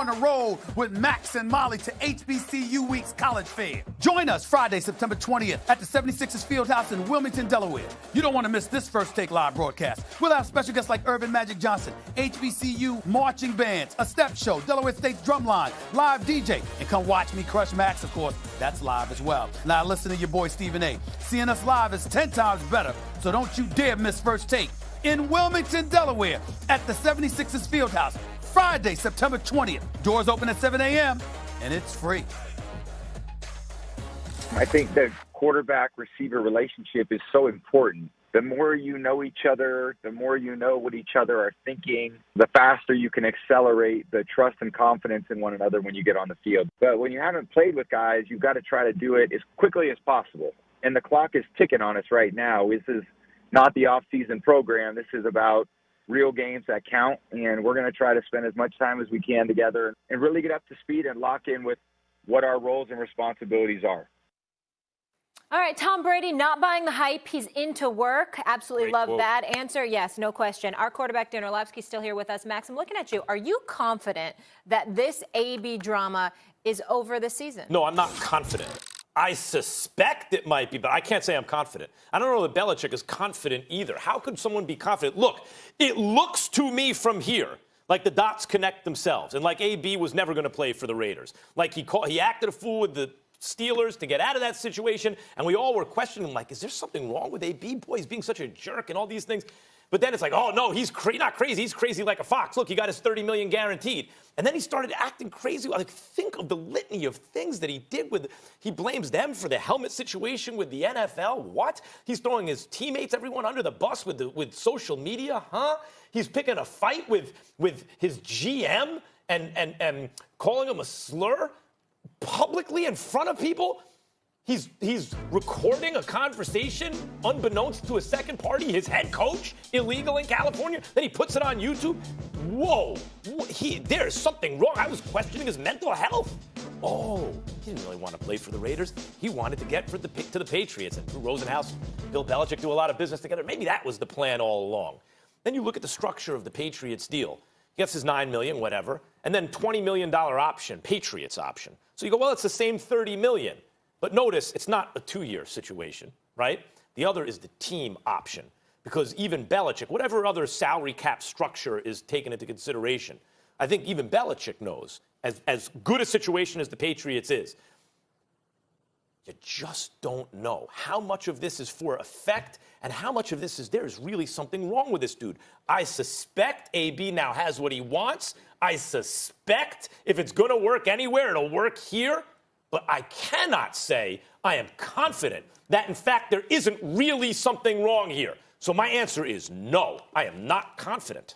on the road with Max and Molly to HBCU Week's College Fair. Join us Friday, September 20th at the 76ers Fieldhouse in Wilmington, Delaware. You don't want to miss this First Take live broadcast. We'll have special guests like Irvin Magic Johnson, HBCU marching bands, a step show, Delaware State Drumline, live DJ, and come watch me crush Max, of course. That's live as well. Now listen to your boy Stephen A. Seeing us live is 10 times better, so don't you dare miss First Take in Wilmington, Delaware at the 76ers Fieldhouse, Friday, September 20th. Doors open at 7 a.m., and it's free. I think the quarterback-receiver relationship is so important. The more you know each other, the more you know what each other are thinking, the faster you can accelerate the trust and confidence in one another when you get on the field. But when you haven't played with guys, you've got to try to do it as quickly as possible. And the clock is ticking on us right now. This is not the off-season program. This is about real games that count, and we're going to try to spend as much time as we can together and really get up to speed and lock in with what our roles and responsibilities are. All right, Tom Brady not buying the hype. He's into work. Absolutely love that answer. Yes, no question. Our quarterback, Dan Orlovsky, still here with us. Max, I'm looking at you. Are you confident that this AB drama is over this season? No, I'm not confident. I suspect it might be, but I can't say I'm confident. I don't know that Belichick is confident either. How could someone be confident? Look, it looks to me from here like the dots connect themselves, and like AB was never going to play for the Raiders. Like he acted a fool with the Steelers to get out of that situation, and we all were questioning, like, is there something wrong with AB? Boy, he's being such a jerk and all these things. But then it's like, oh, no, he's not crazy. He's crazy like a fox. Look, he got his $30 million guaranteed. And then he started acting crazy. Like, think of the litany of things that he did with – he blames them for the helmet situation with the NFL. What? He's throwing his teammates, everyone under the bus with social media, huh? He's picking a fight with his GM and calling him a slur publicly in front of people. He's recording a conversation unbeknownst to a second party, his head coach, illegal in California. Then he puts it on YouTube. Whoa, there's something wrong. I was questioning his mental health. Oh, he didn't really want to play for the Raiders. He wanted to get to the Patriots. And Drew Rosenhaus, Bill Belichick do a lot of business together. Maybe that was the plan all along. Then you look at the structure of the Patriots deal. He gets his $9 million, whatever, and then $20 million option, Patriots option. So you go, well, it's the same $30 million. But notice, it's not a 2-year situation, right? The other is the team option. Because even Belichick, whatever other salary cap structure is taken into consideration, I think even Belichick knows, as good a situation as the Patriots is, you just don't know how much of this is for effect and how much of this is there is really something wrong with this dude. I suspect AB now has what he wants. I suspect if it's going to work anywhere, it'll work here. But I cannot say I am confident that, in fact, there isn't really something wrong here. So my answer is no, I am not confident.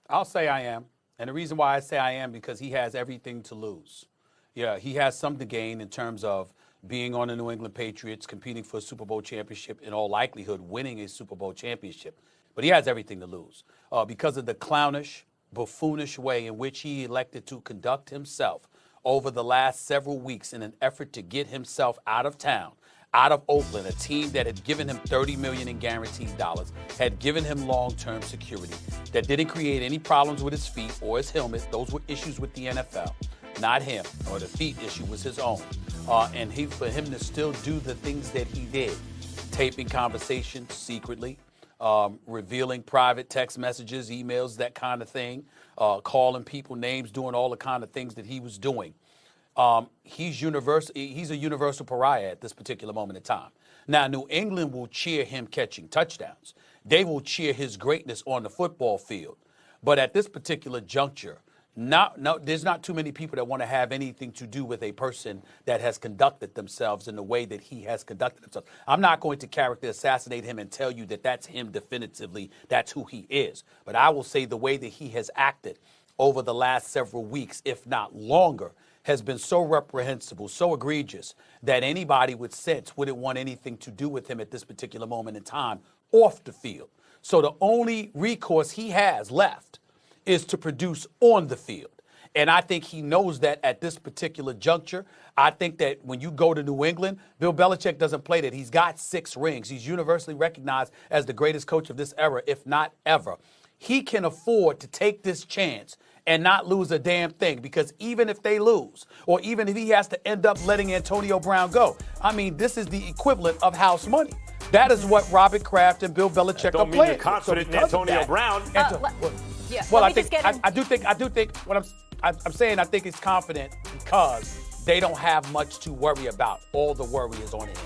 I'll say I am. And the reason why I say I am because he has everything to lose. Yeah, he has something to gain in terms of being on the New England Patriots, competing for a Super Bowl championship, in all likelihood winning a Super Bowl championship. But he has everything to lose because of the clownish, buffoonish way in which he elected to conduct himself over the last several weeks in an effort to get himself out of town, out of Oakland, a team that had given him $30 million in guaranteed dollars, had given him long-term security, that didn't create any problems with his feet or his helmet. Those were issues with the NFL, not him, or the feet issue was his own. And for him to still do the things that he did, taping conversations secretly, revealing private text messages, emails, that kind of thing, calling people names, doing all the kind of things that he was doing. He's a universal pariah at this particular moment in time. Now, New England will cheer him catching touchdowns. They will cheer his greatness on the football field. But at this particular juncture, there's not too many people that want to have anything to do with a person that has conducted themselves in the way that he has conducted himself. I'm not going to character assassinate him and tell you that that's him definitively, that's who he is. But I will say the way that he has acted over the last several weeks, if not longer, has been so reprehensible, so egregious, that anybody with sense wouldn't want anything to do with him at this particular moment in time off the field. So the only recourse he has left is to produce on the field. And I think he knows that at this particular juncture. I think that when you go to New England, Bill Belichick doesn't play that. He's got 6 rings. He's universally recognized as the greatest coach of this era, if not ever. He can afford to take this chance and not lose a damn thing. Because even if they lose, or even if he has to end up letting Antonio Brown go, I mean, this is the equivalent of house money. That is what Robert Kraft and Bill Belichick are playing. Don't mean you're confident in Antonio Brown. Well, I do think what I'm saying, I think he's confident because they don't have much to worry about. All the worry is on him.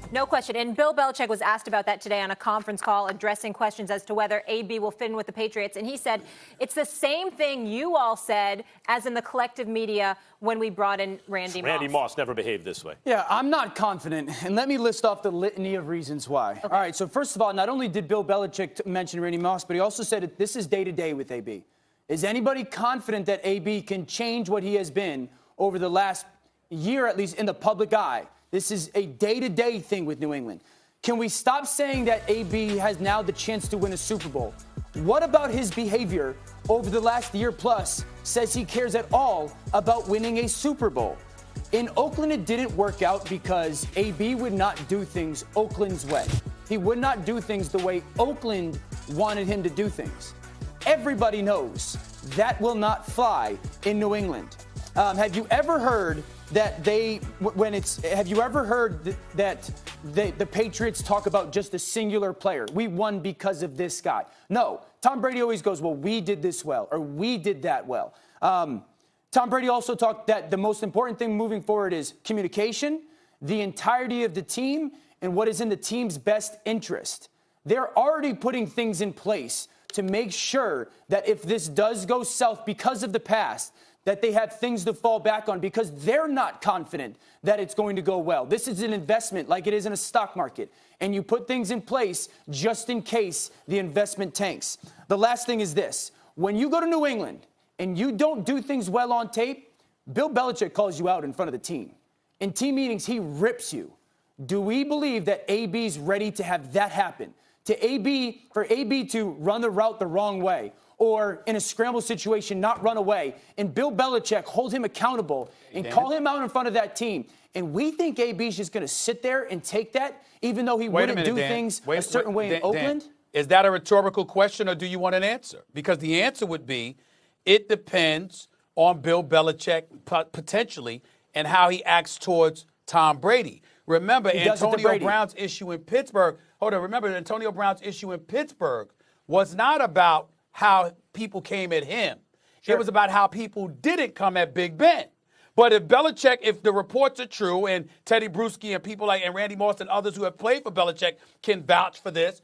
No question. And Bill Belichick was asked about that today on a conference call, addressing questions as to whether AB will fit in with the Patriots. And he said, it's the same thing you all said as in the collective media when we brought in Randy Moss. Randy Moss never behaved this way. Yeah, I'm not confident. And let me list off the litany of reasons why. Okay. All right, so first of all, not only did Bill Belichick mention Randy Moss, but he also said that this is day-to-day with AB. Is anybody confident that AB can change what he has been over the last year, at least in the public eye? This is a day-to-day thing with New England. Can we stop saying that AB has now the chance to win a Super Bowl? What about his behavior over the last year plus says he cares at all about winning a Super Bowl? In Oakland, it didn't work out because AB would not do things Oakland's way. He would not do things the way Oakland wanted him to do things. Everybody knows that will not fly in New England. Have you ever heard that the Patriots talk about just a singular player? We won because of this guy. No, Tom Brady always goes, well, we did this well, or we did that well. Tom Brady also talked that the most important thing moving forward is communication, the entirety of the team, and what is in the team's best interest. They're already putting things in place to make sure that if this does go south because of the past, that they have things to fall back on because they're not confident that it's going to go well. This is an investment like it is in a stock market, and you put things in place just in case the investment tanks. The last thing is this. When you go to New England and you don't do things well on tape, Bill Belichick calls you out in front of the team. In team meetings, he rips you. Do we believe that AB's ready to have that happen? For AB to run the route the wrong way, or in a scramble situation, not run away, and Bill Belichick hold him accountable and call him out in front of that team. And we think AB's just going to sit there and take that, even though he wouldn't do things a certain way in Oakland? Dan, is that a rhetorical question, or do you want an answer? Because the answer would be, it depends on Bill Belichick potentially and how he acts towards Tom Brady. Remember, Antonio Brown's issue in Pittsburgh. Remember, Antonio Brown's issue in Pittsburgh was not about how people came at him. Sure. It was about how people didn't come at Big Ben. But if Belichick, if the reports are true, and Teddy Bruschi and people like and Randy Moss and others who have played for Belichick can vouch for this,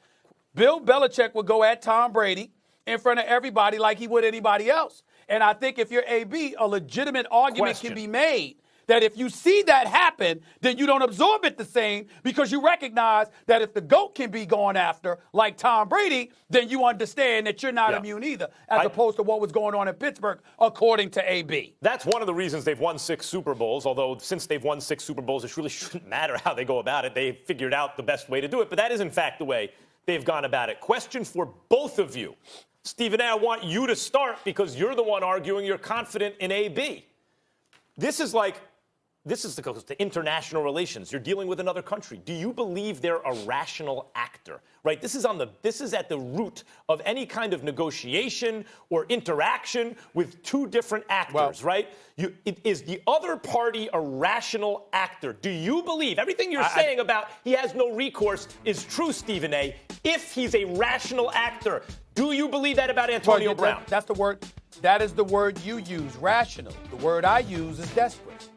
Bill Belichick would go at Tom Brady in front of everybody like he would anybody else. And I think if you're AB, a legitimate argument can be made that if you see that happen, then you don't absorb it the same because you recognize that if the GOAT can be gone after, like Tom Brady, then you understand that you're not immune either, as opposed to what was going on in Pittsburgh, according to AB. That's one of the reasons they've won 6 Super Bowls, although since they've won 6 Super Bowls, it really shouldn't matter how they go about it. They've figured out the best way to do it, but that is, in fact, the way they've gone about it. Question for both of you. Stephen A., I want you to start because you're the one arguing you're confident in AB. This is the international relations. You're dealing with another country. Do you believe they're a rational actor? Right? This is at the root of any kind of negotiation or interaction with two different actors, right? Is the other party a rational actor? Do you believe everything you're saying about he has no recourse is true, Stephen A., if he's a rational actor? Do you believe that about Antonio Brown? That's the word. That is the word you use, rational. The word I use is desperate.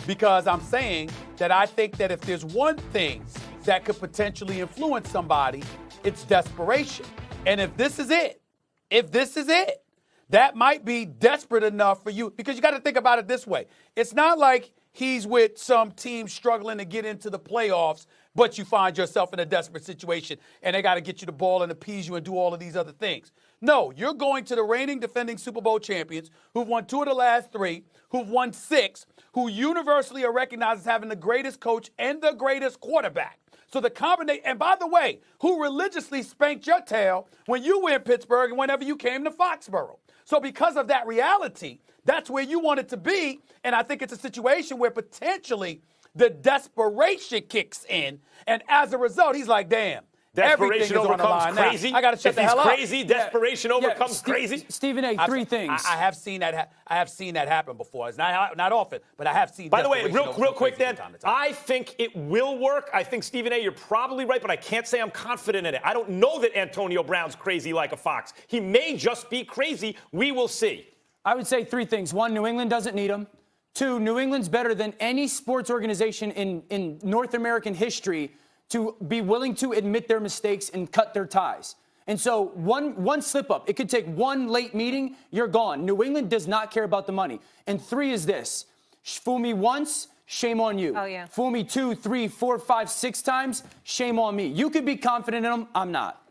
Because I'm saying that I think that if there's one thing that could potentially influence somebody, it's desperation. And if this is it, that might be desperate enough for you. Because you got to think about it this way. It's not like he's with some team struggling to get into the playoffs, but you find yourself in a desperate situation and they got to get you the ball and appease you and do all of these other things. No, you're going to the reigning defending Super Bowl champions who've won 2 of the last 3, who've won 6, who universally are recognized as having the greatest coach and the greatest quarterback. So the combination, and by the way, who religiously spanked your tail when you were in Pittsburgh and whenever you came to Foxborough. So because of that reality, that's where you want it to be. And I think it's a situation where potentially the desperation kicks in. And as a result, he's like, damn, Everything is Desperation on the overcomes line now. crazy. I got to shut If the he's hell up. crazy, desperation overcomes crazy. Stephen A., three things. I have seen that. I have seen that happen before. It's not often, but I have seen. By the way, desperation real overcome quick, crazy Dan, from time to time. I think it will work. I think, Stephen A., you're probably right, but I can't say I'm confident in it. I don't know that Antonio Brown's crazy like a fox. He may just be crazy. We will see. I would say three things. One, New England doesn't need him. Two, New England's better than any sports organization in North American history to be willing to admit their mistakes and cut their ties. And so one slip up, it could take one late meeting, you're gone. New England does not care about the money. And three is this: fool me once, shame on you. Oh, yeah. Fool me 2, 3, 4, 5, 6 times, shame on me. You could be confident in them, I'm not.